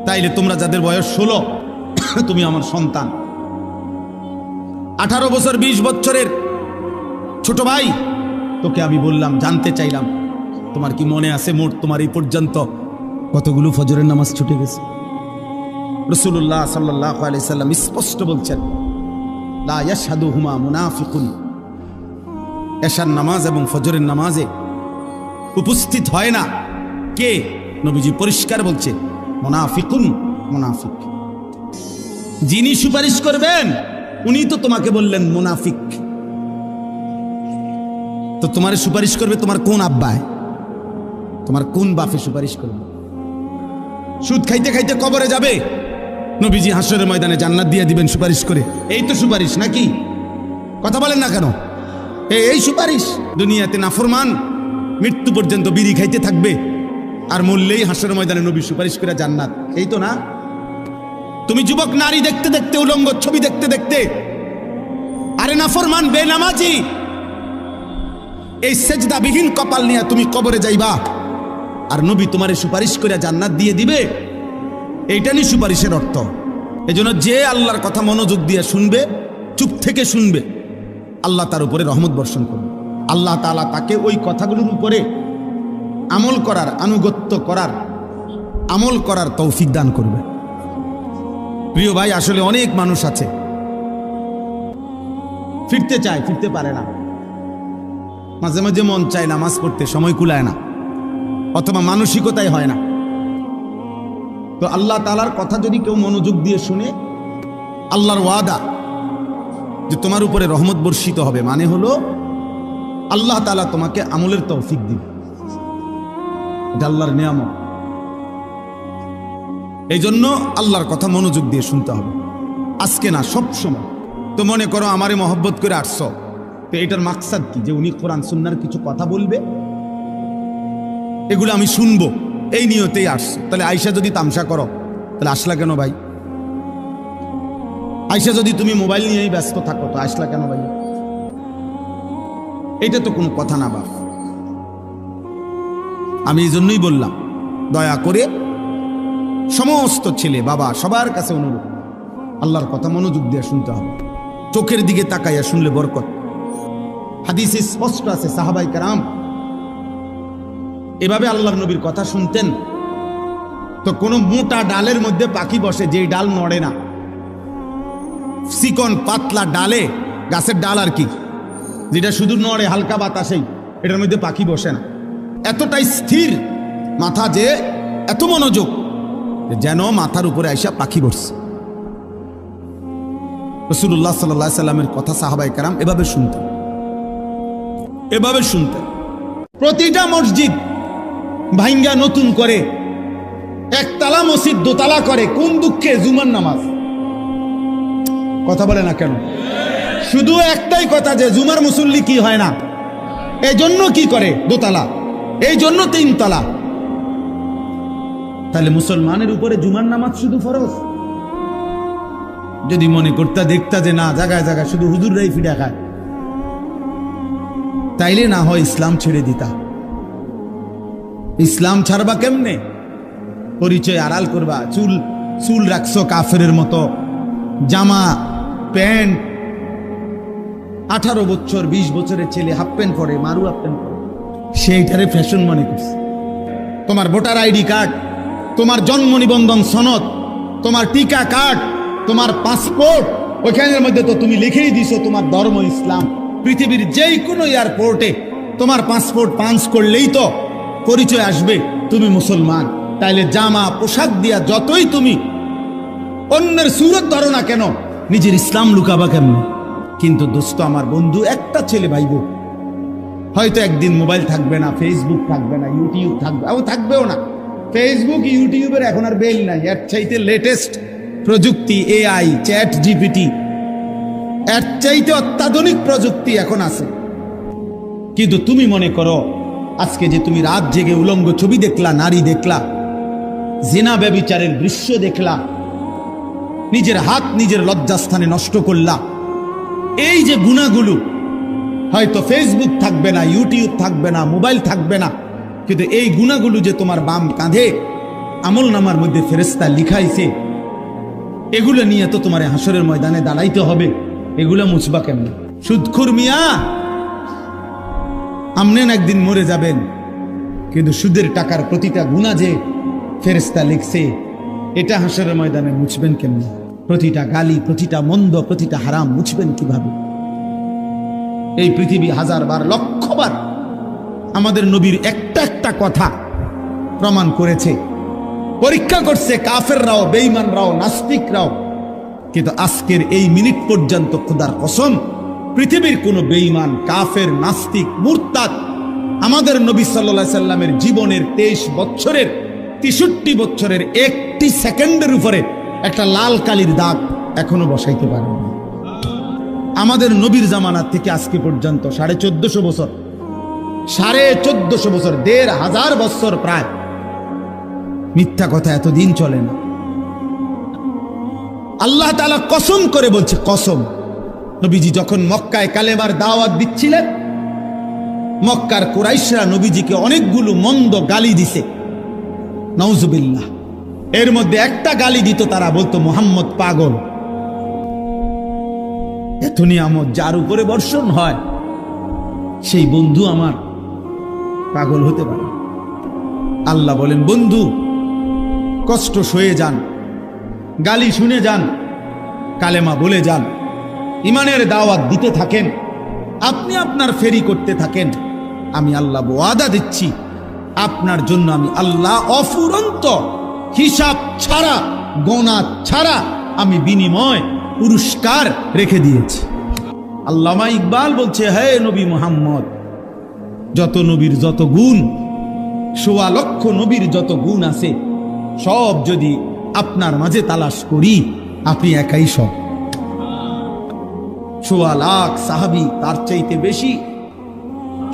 তাইলে তোমরা যাদের বয়স 16, তুমি আমার সন্তান। 18 বছর 20 বছরের ছোট ভাই, তোকে আমি বললাম, জানতে চাইলাম তোমার কি মনে আছে মোট তোমার এই পর্যন্ত কতগুলো ফজরের নামাজ ছুটে গেছে? রাসূলুল্লাহ সাল্লাল্লাহু আলাইহি সাল্লাম স্পষ্ট বলছেন, লা ইয়াশহাদুহুমা মুনাফিকুন, এশার নামাজ এবং ফজরের নামাজে উপস্থিত হয় না কে? নবীজি পরিষ্কার বলছে, মুনাফিকুন, মুনাফিক। যিনি সুপারিশ করবেন উনি তো তোমাকে বললেন মুনাফিক, তো তোমার সুপারিশ করবে তোমার কোন আব্বায়, তোমার কোন বাপে সুপারিশ করবে? সুদ খাইতে খাইতে কবরে যাবে, নবীজি হাসরের ময়দানে জান্নাত দিয়ে দিবেন সুপারিশ করে, এই তো সুপারিশ নাকি? কথা বলেন না কেন? এই সুপারিশ? দুনিয়াতে নাফরমান মৃত্যু পর্যন্ত বিড়ি খাইতে থাকবে, আর মরলেই হাসরের ময়দানে নবী সুপারিশ করে জান্নাত, এই তো না? তুমি যুবক নারী দেখতে দেখতে, উলঙ্গ ছবি দেখতে দেখতে, আরে নাফরমান বেনামাজি, এই সেজদাবিহীন কপাল নিয়ে তুমি কবরে যাইবা, আর নবী তোমারে সুপারিশ করে জান্নাত দিয়ে দিবে, এইটা নিয়ে সুপারিশের অর্থ। এজন্য যে আল্লাহর কথা মনোযোগ দিয়ে শুনবে, চুপ থেকে শুনবে, আল্লাহ তার উপরে রহমত বর্ষণ করবে। আল্লাহ তাআলা তাকে ওই কথাগুলোর উপরে আমল করার, আনুগত্য করার, আমল করার তৌফিক দান করবে। প্রিয় ভাই, আসলে অনেক মানুষ আছে ফিরতে চায়, ফিরতে পারে না। মাঝে মাঝে মন চায় নামাজ পড়তে, সময় কুলায় না, অথবা মানসিকতাই হয় না। তো আল্লাহ তাআলার কথা যদি কেউ মনোযোগ দিয়ে শুনে, আল্লাহর ওয়াদা যে তোমার উপরে রহমত বর্ষিত হবে, মানে হলো আল্লাহ তাআলা তোমাকে আমলের তৌফিক দিবে। এটা আল্লাহর নিয়ামত। এই জন্য আল্লাহর কথা মনোযোগ দিয়ে শুনতে হবে, আজকে না, সব সময়। তো মনে করো আমারে মহব্বত করে আসছো, তো এটার মাকসাদ কি? যে উনি কোরআন সুন্নাহর কিছু কথা বলবে, এগুলো আমি শুনবো, এই নিয়তেই আসছো। তাহলে আয়সা যদি তামসা করো, তাহলে আসলা কেন ভাই? আয়সা যদি তুমি মোবাইল নিয়েই ব্যস্ত থাকো, তো আসলা কেন ভাই? এটা তো কোনো কথা না বাপ। আমি এই জন্যই বললাম, দয়া করে সমস্ত ছেলে বাবা সবার কাছে অনুরোধ, আল্লাহর কথা মনোযোগ দিয়ে শুনতে হবে। চোখের দিকে তাকাইয়া শুনলে বরকত। হাদিসে স্পষ্ট আছে, সাহাবাই কেরাম এভাবে আল্লাহর নবীর কথা শুনতেন। তো কোন মোটা ডালের মধ্যে পাখি বসে, যে ডাল নড়ে না, চিকন পাতলা ডালে, গাছের ডাল আর কি, যেটা শুধু নড়ে হালকা বাতাসেই, এটার মধ্যে পাখি বসে না। এতটাই স্থির মাথা, যে এত মনোযোগ, যেন মাথার উপরে আইসা পাখি বসছে। রাসূলুল্লাহ সাল্লাল্লাহু আলাইহি সাল্লামের কথা সাহাবায়ে কেরাম এভাবে শুনতেন, এভাবে শুনতেন। প্রতিটা মসজিদ ভাঙ্গা নতুন করে একতলা মসজিদ দোতলা করে, কোন দুঃখে? জুমার নামাজ। কথা বলে না কেন? শুধু একটাই কথা, যে জুমার মুসল্লি কি হয় না, এই জন্য কি করে দোতলা, এই জন্য তিনতলা। তাহলে মুসলমানের উপরে জুমার নামাজ শুধু ফরজ? যদি মনে করতা, দেখতা যে না, জায়গায় জায়গায় শুধু হুজুররাই ফিডা খায়, তাইলে না হয় ইসলাম ছেড়ে দিতা। ইসলাম ছাড়বা কেমনে? পরিচয় আড়াল করবা, চুল চুল রাখছো কাফেরের মতো, জামা প্যান্ট, 18 বছর 20 বছরের ছেলে হাফ প্যান্ট পরে, মারু হাফ প্যান্ট পরে, সেইটারে ফ্যাশন মনে করছে। তোমার ভোটার আইডি কার্ড, তোমার জন্ম নিবন্ধন সনদ, তোমার টিকা কার্ড, তোমার পাসপোর্ট, ওইখানের মধ্যে তো তুমি লিখেই দিছো তোমার ধর্ম ইসলাম। পৃথিবীর যেই কোনো এয়ারপোর্টে তোমার পাসপোর্ট পাঞ্চ করলেই তো পরিচয় আসবে তুমি মুসলমান। তাইলে জামা পোশাক দিয়া যতই তুমি অন্যের সুরত ধরো না কেন, নিজের ইসলাম লুকাবা কেমন? কিন্তু দোস্ত আমার, বন্ধু, একটা ছেলে ভাইব, হয়তো একদিন মোবাইল থাকবে না, ফেসবুক থাকবে না, ইউটিউব থাকবে, ও থাকবেও না। ফেসবুক ইউটিউবের এখন আর বেল নাই, এর চাইতে লেটেস্ট প্রযুক্তি, এআই, চ্যাট জিপিটি, এর চাইতে অত্যাধুনিক প্রযুক্তি এখন আছে। কিন্তু তুমি মনে করো, আজকে যে তুমি রাত জেগে উলঙ্গ ছবি দেখলা, নারী দেখলা, জিনা ব্যভিচারের দৃশ্য দেখলা, নিজের হাত নিজের লজ্জাস্থানে নষ্ট করলা, এই যে গুনাহগুলো, হয়তো ফেসবুক থাকবে না, ইউটিউব থাকবে না, মোবাইল থাকবে না, কিন্তু এই গুনাহগুলো যে তোমার বাম কাঁধে আমল নামার মধ্যে ফেরেশতা লিখাইছে, এগুলো নিয়ে তো তোমার হাসরের ময়দানে দাঁড়াইতে হবে। এগুলো মুছবা কেমনে? সুদখোর মিয়া, আমনেন একদিন মরে যাবেন, কিন্তু সুদের টাকার প্রতিটা গুনাহ যে ফেরেশতা লিখছে, এটা হাসরের ময়দানে মুছবেন কেমনে? প্রতিটা গালি, প্রতিটা মন্দ, প্রতিটা হারাম মুছবেন কিভাবে? এই পৃথিবী হাজারবার, লক্ষবার আমাদের নবীর একটা একটা কথা প্রমাণ করেছে, পরীক্ষা করছে কাফেররাও, বেঈমানরাও, নাস্তিকরাও। কিন্তু আজকের এই মিনিট পর্যন্ত খোদার কসম, পৃথিবীর কোনো বেঈমান, কাফের, নাস্তিক, মুরতাদ আমাদের নবী সাল্লাল্লাহু আলাইহি সাল্লামের জীবনের 23 বছরের 63 বছরের একটি সেকেন্ডের উপরে একটা লাল কালির দাগ এখনো বসাইতে পারে না। আমাদের নবীর জামানা থেকে আজকে পর্যন্ত 1450 বছর, 1450 বছর, 1500 বছর প্রায়। মিথ্যা কথা এতদিন চলে না। আল্লাহ তাআলা কসম করে বলছে, কসম, নবীজি যখন মক্কায় কালেমার দাওয়াত দিচ্ছিলেন, মক্কার কুরাইশরা নবীজিকে অনেকগুলো মন্দ গালি দিছে, নাউজুবিল্লাহ। এর মধ্যে একটা গালি দিত, তারা বলতো মুহাম্মদ পাগল। এত নিয়ামত যার উপরে বর্ষণ হয়, সেই বন্ধু আমার পাগল হতে পারে? আল্লাহ বলেন, বন্ধু কষ্ট সয়ে যান, গালি শুনে যান, কালেমা বলে যান, ইমানের দাওয়াত দিতে থাকেন, আপনি আপনার ফেরি করতে থাকেন। আমি আল্লাহ ওয়াদা দিচ্ছি, আপনার জন্য আমি আল্লাহ অফুরন্ত হিসাব ছাড়া, গোনা ছাড়া আমি বিনিময় পুরস্কার রেখে দিয়েছি। আল্লামা ইকবাল বলছে, হে নবী মুহাম্মদ, যত নবীর যত গুণ, ১৬ লক্ষ নবীর যত গুণ আছে, সব যদি আপনার মাঝে তালাশ করি, আপনি একাই সব। ১৬ লাখ সাহাবী, তার চাইতে বেশি,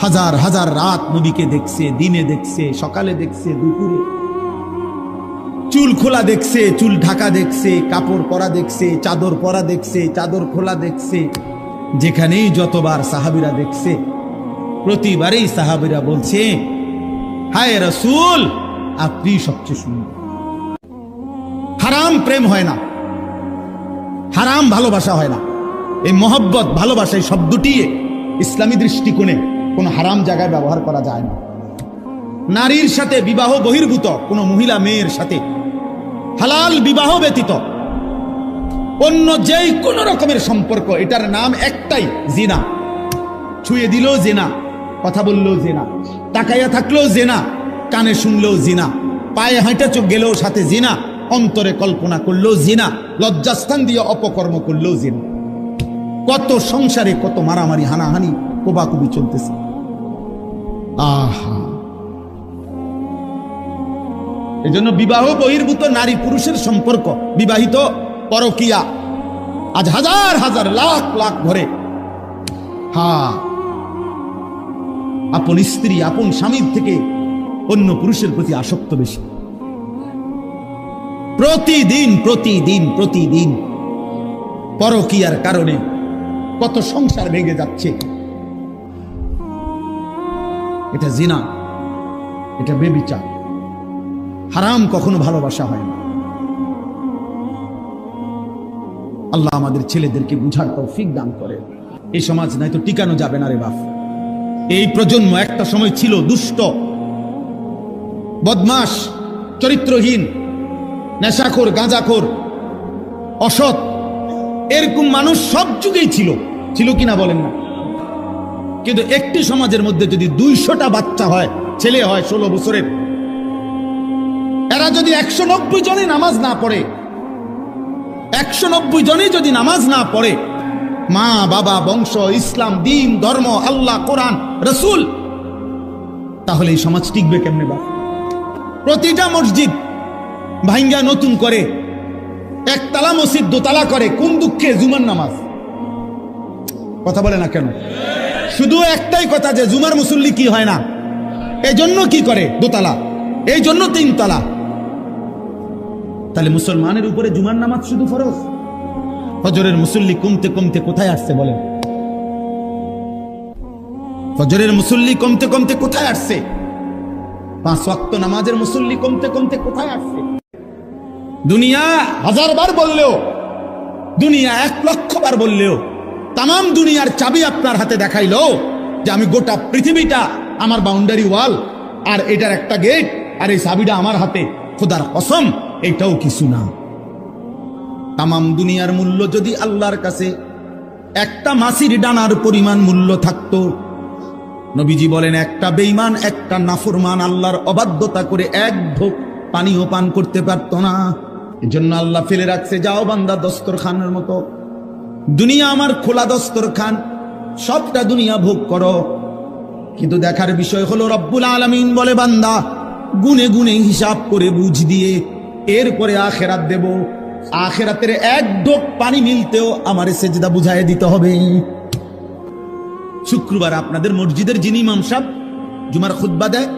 হাজার হাজার রাত নবীকে দেখছে, দিনে দেখছে, সকালে দেখছে, দুপুরে, চুল খোলা দেখছে, চুল ঢাকা দেখছে, কাপড় পরা দেখছে, চাদর পরা দেখছে, চাদর খোলা দেখছে। যেখানেই যতবার সাহাবীরা দেখছে, প্রতিবারেই সাহাবীরা বলছে, হায় রাসূল, আপনি সবচেয়ে সুন্দর। হারাম প্রেম হয় না, হারাম ভালোবাসা হয় না। এই মহব্বত, ভালোবাসা, এই শব্দটি ইসলামী দৃষ্টিকোণে কোনো হারাম জায়গায় ব্যবহার করা যায় না। নারীর সাথে বিবাহ বহির্ভূত কোনো মহিলা মেয়ের সাথে হালাল বিবাহ ব্যতীত অন্য যেই কোন রকমের সম্পর্ক, এটার নাম একটাই, জিনা। ছুঁয়ে দিলেও জিনা, কথা বললেও জিনা, তাকাইয়া থাকলেও জিনা, কানে শুনলেও জিনা, পায়ে হাঁটা চোখ গেলেও সাথে জিনা, অন্তরে কল্পনা করলেও জিনা, লজ্জাস্থান দিয়ে অপকর্ম করলেও জিনা। কত সংসারে কত মারামারি, হানাহানি, কোবাকুবি চলতেছে। আহা, এজন্য বিবাহ বহির্ভূত নারী পুরুষের সম্পর্ক, বিবাহিত পরকিয়া, আজ হাজার হাজার লাখ লাখ ঘরে আপন স্ত্রী, আপন স্বামীর থেকে অন্য পুরুষের প্রতি আসক্ত বেশি। প্রতিদিন প্রতিদিন প্রতিদিন পরকিয়ার কারণে কত সংসার ভেঙে যাচ্ছে। এটা জিনা, এটা বেবিচার। হারাম কখনো ভালোবাসা হয় না। আল্লাহ আমাদের ছেলেদেরকে বুঝার তৌফিক দান করে। এই সমাজ নাই তো টিকানো যাবে না রে বাপ। এই প্রজন্ম একটা সময় ছিল দুষ্ট, বদমাশ, চরিত্রহীন, নেশাখোর, গাঁজাখোর, অসৎ, এরকম মানুষ সব যুগেই ছিল, ছিল কিনা বলেন না? কিন্তু একটি সমাজের মধ্যে যদি ২০০টা বাচ্চা হয়, ছেলে হয় ১৬ বছরের, এরা যদি ১৯০ জনই নামাজ না পড়ে, ১৯০ জনই যদি নামাজ না পড়ে, মা বাবা, বংশ, ইসলাম, দিন, ধর্ম, আল্লাহ, কোরআন, রসুল, তাহলে এই সমাজ টিকবে কেমনে? বা প্রতিটা মসজিদ ভাঙ্গা নতুন করে, একতলা মসজিদ দোতলা করে, কোন দুঃখে? জুমার নামাজ। কথা বলে না কেন? শুধু একটাই কথা, যে জুমার মুসল্লি কি হয় না, এই জন্য কি করে দোতলা, এই জন্য ৩ তলা। তাহলে মুসলমানের উপরে জুমার নামাজ শুধু ফরজ? ফজরের মুসল্লি কমতে কমতে কোথায় আসছে বলেন? ফজরের মুসল্লি কমতে কমতে কোথায় আসছে? ৫ ওয়াক্ত নামাজের মুসল্লি কমতে কমতে কোথায় আসছে? দুনিয়া ১০০০ বার বললেও, দুনিয়া ১,০০,০০০ বার বললেও, তাম দুনিয়ার চাবি আপনার হাতে দেখাইলো যে আমি গোটা পৃথিবীটা আমার বাউন্ডারি ওয়াল, আর এটার একটা গেট, আর এই চাবিটা আমার হাতে, খোদার কসম এটাও কিছু না। তাম দুনিয়ার মূল্য যদি আল্লাহর কাছে একটা মাছির ডানার পরিমাণ মূল্য থাকতো, নবীজি বলেন একটা বেঈমান, একটা নাফরমান আল্লাহর অবাধ্যতা করে এক ঢোক পানিও পান করতে পারত না। এজন্য আল্লাহ ফেলে রাখছে, যাও বান্দা দস্তরখানের মতো, দুনিয়া আমার খোলা দস্তরখান, সবটা দুনিয়া ভোগ করো। কিন্তু দেখার বিষয় হলো রব্বুল আলামিন বলে, বান্দা গুনে গুনে হিসাব করে বুঝ দিয়ে এরপরে আখেরাত দেব। আখেরাতের এক ঢোক পানি মিলতেও আমারে সেজদা বুঝায় দিতে হবে। শুক্রবার আপনাদের মসজিদের যিনি ইমাম সাহেব জুমার খুতবা দেয়,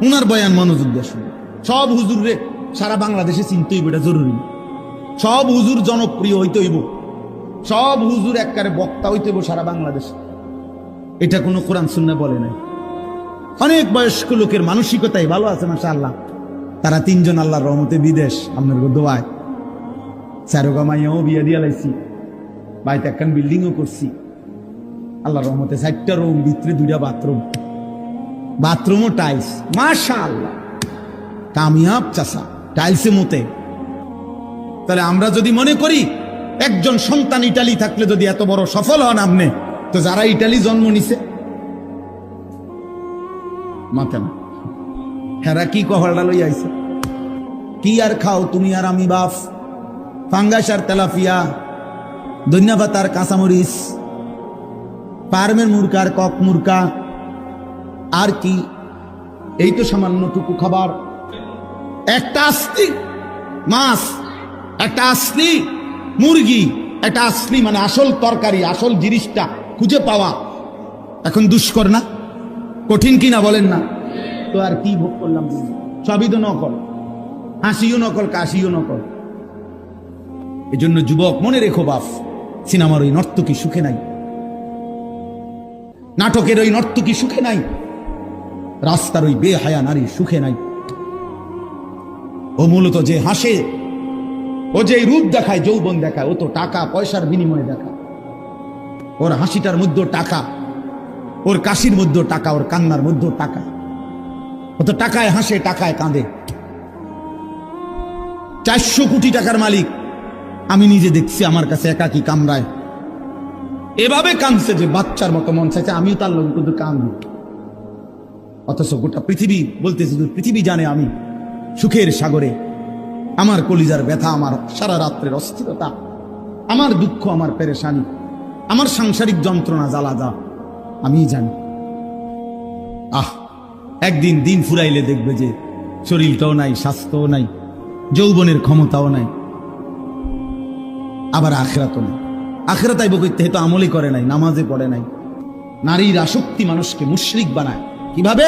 উনার বয়ান মনোযোগ দিয়ে শুনুন। সব হুজুর রে সারা বাংলাদেশে চিনতে হইব, এটা জরুরি। সব হুজুর জনপ্রিয় হইতে হইব, সব হুজুর একবারে বক্তা হইতে হইব সারা বাংলাদেশে। এটা কোনো কোরআন সুন্নাহ বলে নাই। অনেক বয়স্ক লোকের মানসিকতাই ভালো আছে মাশাআল্লাহ, তারা ৩ জন আল্লাহর রহমতে বিদেশ, আপনার দোয়ায় চারোগামাইয়াও বিয়ে দিয়া লাইছি, বাড়িতে একখান বিল্ডিংও করছি আল্লাহর রহমতে, ৪টা রুম, ভিতরে 2টা বাথরুম, বাথরুমও টাইলস, মাশাআল্লাহ কামিয়াব চাষা, টাইলসে মতে তাহলে আমরা যদি মনে করি একজন সন্তান ইটালি থাকলে যদি এত বড় সফল হন আপনি, তো যারা ইটালি জন্ম নিছে মাথা না, হেরা কি কহলটা লই আইছে, কি আর খাও তুমি আর আমি বাপ, ফাঙ্গাস আর তেলাপিয়া, ধন্যবাদ আর কাঁচামরিচ, পারমের মুরকা আর কক মুরকা, আর কি এই তো সামান্যটুকু খাবার। একটা আসলি মাছ, একটা আসলি মুরগি, একটা আসলি মানে আসল তরকারি, আসল জিনিসটা খুঁজে পাওয়া এখন দুষ্কর না, কঠিন কিনা বলেন না? তো আর কি ভোগ করলাম, সবই তো নকল, হাসিও নকল, কাশিও নকল। এই জন্য যুবক মনে রেখো বাপ, সিনেমার ওই নর্তকী সুখে নাই, নাটকের ওই নর্তকী সুখে নাই, রাস্তার ওই বেহায়া নারী সুখে নাই। ও মূলত যে হাসে, ও যে রূপ দেখায়, যৌবন দেখায়, ও তো টাকা পয়সার বিনিময়ে দেখায়। ওর হাসিটার মধ্যে টাকা, ওর কাশির মধ্যে টাকা, ওর কান্নার মধ্যে টাকা। ও তো টাকায় হাসে, টাকায় কাঁদে। 400 কোটি টাকার মালিক, আমি নিজে দেখছি আমার কাছে একাকি কামরায় এভাবে কাঁদছে যে বাচ্চার মতো মন চাইছে আমিও তার লোক কিন্তু কাঁদবো। অথচ গোটা পৃথিবী বলতেছে, পৃথিবী জানে আমি সুখের সাগরে, আমার কলিজার ব্যথা, আমার সারা রাত্রের অস্থিরতা, আমার দুঃখ, আমার পেরেশানি, আমার সাংসারিক যন্ত্রণা জ্বালা যা আমি জানি। একদিন দিন ফুরাইলে দেখবে যে শরীরটাও নাই, স্বাস্থ্যও নাই, যৌবনের ক্ষমতাও নাই, আবার আখিরাতও নাই। আখিরাত আইব কইতে তো আমলই করে নাই, নামাজে পড়ে নাই। নারীর আসক্তি মানুষকে মুশরিক বানায়। কিভাবে?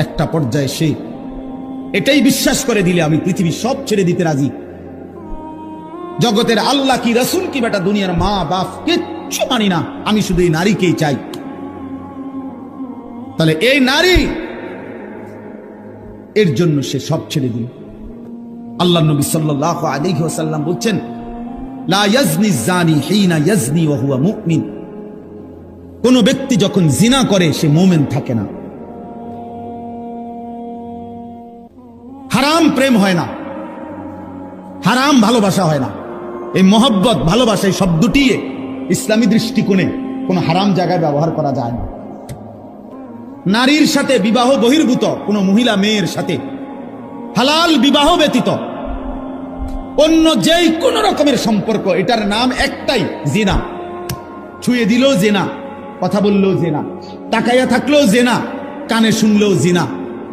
একটা পর্যায়ে সে এটাই বিশ্বাস করে দিলে আমি পৃথিবী সব ছেড়ে দিতে রাজি, জগতের আল্লাহ কি, রাসূল কি, বেটা দুনিয়ার মা বাপ কিচ্ছু মানি না, আমি শুধু এই নারীকেই চাই। তাহলে এই নারী, এর জন্য সে সব ছেড়ে দিল। আল্লাহ নবী সাল্লাল্লাহু আলাইহি ওয়াসাল্লাম বলছেন, লা ইয়াজনি জানি হিনা ইয়াজনি ওয়া হুয়া মুমিন। কোন ব্যক্তি যখন জিনা করে সে মুমিন থাকে না। হারাম প্রেম হয় না, হারাম ভালোবাসা হয় না। এই মহব্বত, ভালোবাসা, এই শব্দটি ইসলামী দৃষ্টিকোণে কোন হারাম জায়গায় ব্যবহার করা যায় না। নারীর সাথে বিবাহ বহির্ভূত কোন মহিলা মেয়ের সাথে হালাল বিবাহ ব্যতীত অন্য যেই কোন রকমের সম্পর্ক, এটার নাম একটাই, জিনা। ছুঁয়ে দিলেও জিনা, কথা বললেও জিনা, তাকাইয়া থাকলেও জিনা, কানে শুনলেও জিনা,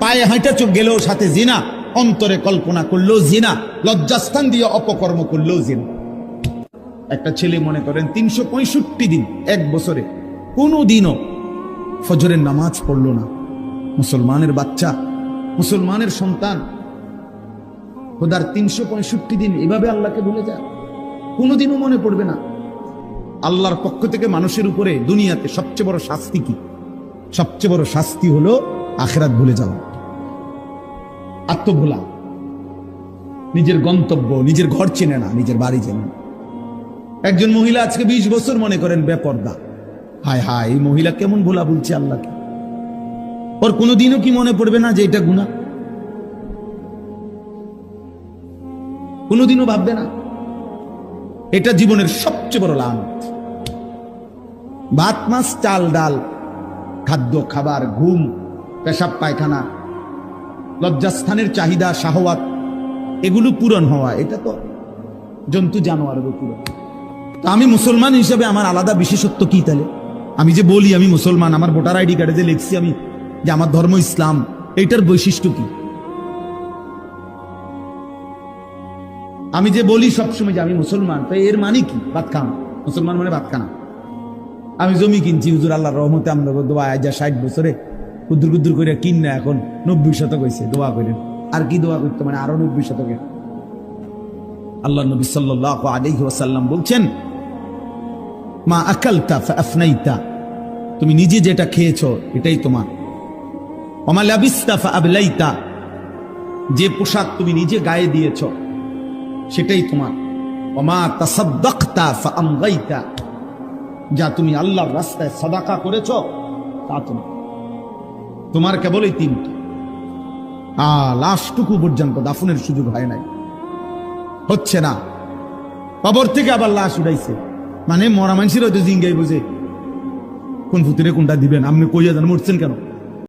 পায়ে হাঁটা চোখ গেলেও সাথে জিনা, অন্তরে কল্পনা করলেও জিনা, লজ্জাস্থান দিয়ে অপকর্ম করলেও জিনা। একটা ছেলে মনে করেন 365 দিন, এক বছরে কোনো দিনও ফজরের নামাজ পড়ল না, মুসলমানের বাচ্চা, মুসলমানের সন্তান, খোদার 365 দিন এভাবে আল্লাহকে ভুলে যায়, কোনোদিনও মনে পড়বে না। আল্লাহর পক্ষ থেকে মানুষের উপরে দুনিয়াতে সবচেয়ে বড় শাস্তি কি? সবচেয়ে বড় শাস্তি হলো আখিরাত ভুলে যাওয়া, আত্মভোলা, নিজের গন্তব্য, নিজের ঘর চেনে না, নিজের বাড়ি চেনে না। একজন মহিলা আজকে 20 বছর মনে করেন বেপর্দা, হায় হায় এই মহিলা কেমন ভোলা বলছে আল্লাহকে। ওর কোনোদিনও কি মনে পড়বে না যে এটা গুনাহ? কোনোদিনও ভাববে না। এটা জীবনের সবচেয়ে বড় লানত। ভাত মাছ চাল ডাল, খাদ্য খাবার, ঘুম, পেশাব পায়খানা, লজ্জাস্থানের চাহিদা, শাহওয়াত, এগুলো পূরণ হওয়া, এটা তো জন্তু জানোয়ারেরও পূরণ। তো আমি মুসলমান হিসেবে আমার আলাদা বিশেষত্ব কি তাহলে? আমি যে বলি আমি মুসলমান, আমার ভোটার আইডি কার্ডে যে লিখছি আমি যে আমার ধর্ম ইসলাম, এইটার বৈশিষ্ট্য কি? আমি যে বলি সবসময় যে আমি মুসলমান, তো এর মানে কি? ভাত খানা, মুসলমান মানে ভাত খানা। আমি জমি কিনছি হুজুর আল্লাহর রহমতে, আমরা দোয়া যা 60 বছরে কুদ্দুর কুদ্দুর করে কিন না, এখন 90 শতক হয়েছে, দোয়া করেন। আর কি দোয়া করতে, মানে আরো 90 শতকের। আল্লাহ নবী সাল্লাল্লাহু আলাইহি ওয়াসাল্লাম বলছেন, মা আকালতা ফাআফনাইতা, তুমি নিজে যেটা খেয়েছো এটাই তোমার। ওমা লাবিসতা ফাআবলাইতা, যে পোশাক তুমি নিজে গায়ে দিয়েছো সেটাই তোমার। ওমা তাসাদ্দাকতা ফাআমগাইতা, যা তুমি আল্লাহর রাস্তায় সাদাকা করেছো তা তোমার। তোমার কেবল এই 3টা। লাশটুকু পর্যন্ত দাফনের সুযোগ হয় নাই, হচ্ছে না। কবর থেকে আবার লাশ উঠাইছে, মানে মরা মানুষের হয়তো জিঙ্গাই বুঝে কোন ফুতিরে কোনটা দিবেন, আপনি কইয়া যান মরছেন কেন।